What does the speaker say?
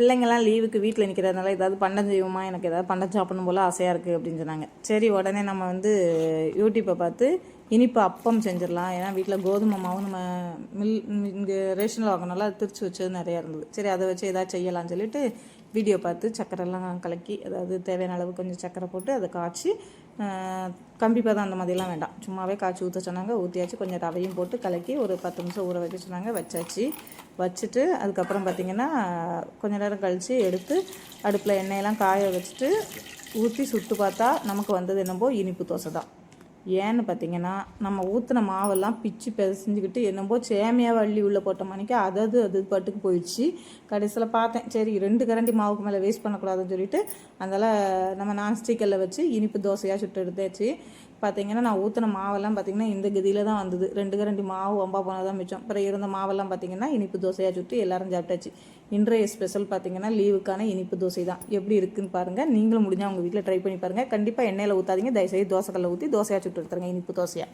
பிள்ளைங்கள்லாம் லீவுக்கு வீட்டில் நிற்கிறதுனால ஏதாவது பண்டம் செய்வோமா, எனக்கு ஏதாவது பண்டம் சாப்பிடணும் போல் ஆசையாக இருக்குது அப்படின்னு சொன்னாங்க. சரி, உடனே நம்ம வந்து யூடியூப்பை பார்த்து இனிப்பு அப்பம் செஞ்சிடலாம். ஏன்னா வீட்டில் கோதுமை மாவு நம்ம இங்கே ரேஷனில் வாங்கினால அது திரிச்சு வச்சது நிறையா இருந்தது. சரி, அதை வச்சு ஏதாவது செய்யலாம்னு சொல்லிட்டு வீடியோ பார்த்து சக்கரைலாம் கலக்கி, அதாவது தேவையான அளவு கொஞ்சம் சக்கரை போட்டு அதை காய்ச்சி, கம்பி பதம் அந்த மாதிரிலாம் வேண்டாம், சும்மாவே காய்ச்சி ஊற்ற சொன்னாங்க. ஊற்றியாச்சு. கொஞ்சம் ரவையும் போட்டு கலக்கி ஒரு 10 நிமிஷம் ஊற வைக்க சொன்னாங்க. வச்சாச்சு. வச்சுட்டு அதுக்கப்புறம் பார்த்திங்கன்னா கொஞ்சம் நேரம் கழித்து எடுத்து அடுப்பில் எண்ணெயெல்லாம் காய வச்சுட்டு ஊற்றி சுட்டு பார்த்தா நமக்கு வந்தது என்னம்போ இனிப்பு தோசை தான். ஏன்னு பார்த்தீங்கன்னா, நம்ம ஊற்றின மாவெல்லாம் பிச்சு பிசைஞ்சிக்கிட்டு என்னம்போ சேமியாக அள்ளி உள்ளே போட்ட மணிக்கு அது பாட்டுக்கு போயிடுச்சு. கடைசியில் பார்த்தேன், சரி 2 கரண்டி மாவுக்கு மேலே வேஸ்ட் பண்ணக்கூடாதுன்னு சொல்லிட்டு அதனால் நம்ம நான்ஸ்டிக்கில் வச்சு இனிப்பு தோசையாக சுட்டு எடுத்தாச்சு. பார்த்திங்கன்னா நான் ஊற்றின மாவெல்லாம் பார்த்திங்கன்னா இந்த கதியில் தான் வந்தது. 2 கரண்டி மாவு வம்பா போனால் தான் மிச்சம். அப்புறம் இருந்த மாவெல்லாம் பார்த்திங்கன்னா இனிப்பு தோசையாக சுட்டு எல்லோரும் சாப்பிட்டாச்சு. இன்றைய ஸ்பெஷல் பார்த்திங்கன்னா லீவுக்கான இனிப்பு தோசை தான். எப்படி இருக்குதுன்னு பாருங்கள். நீங்களும் முடிஞ்சால் உங்கள் வீட்டில் ட்ரை பண்ணி பாருங்கள். கண்டிப்பாக எண்ணெயில் ஊற்றாதீங்க. தயவுசெய்து தோசைக்கல்ல ஊற்றி தோசையாக சுட்டு எடுத்துருங்க, இனிப்பு தோசையாக.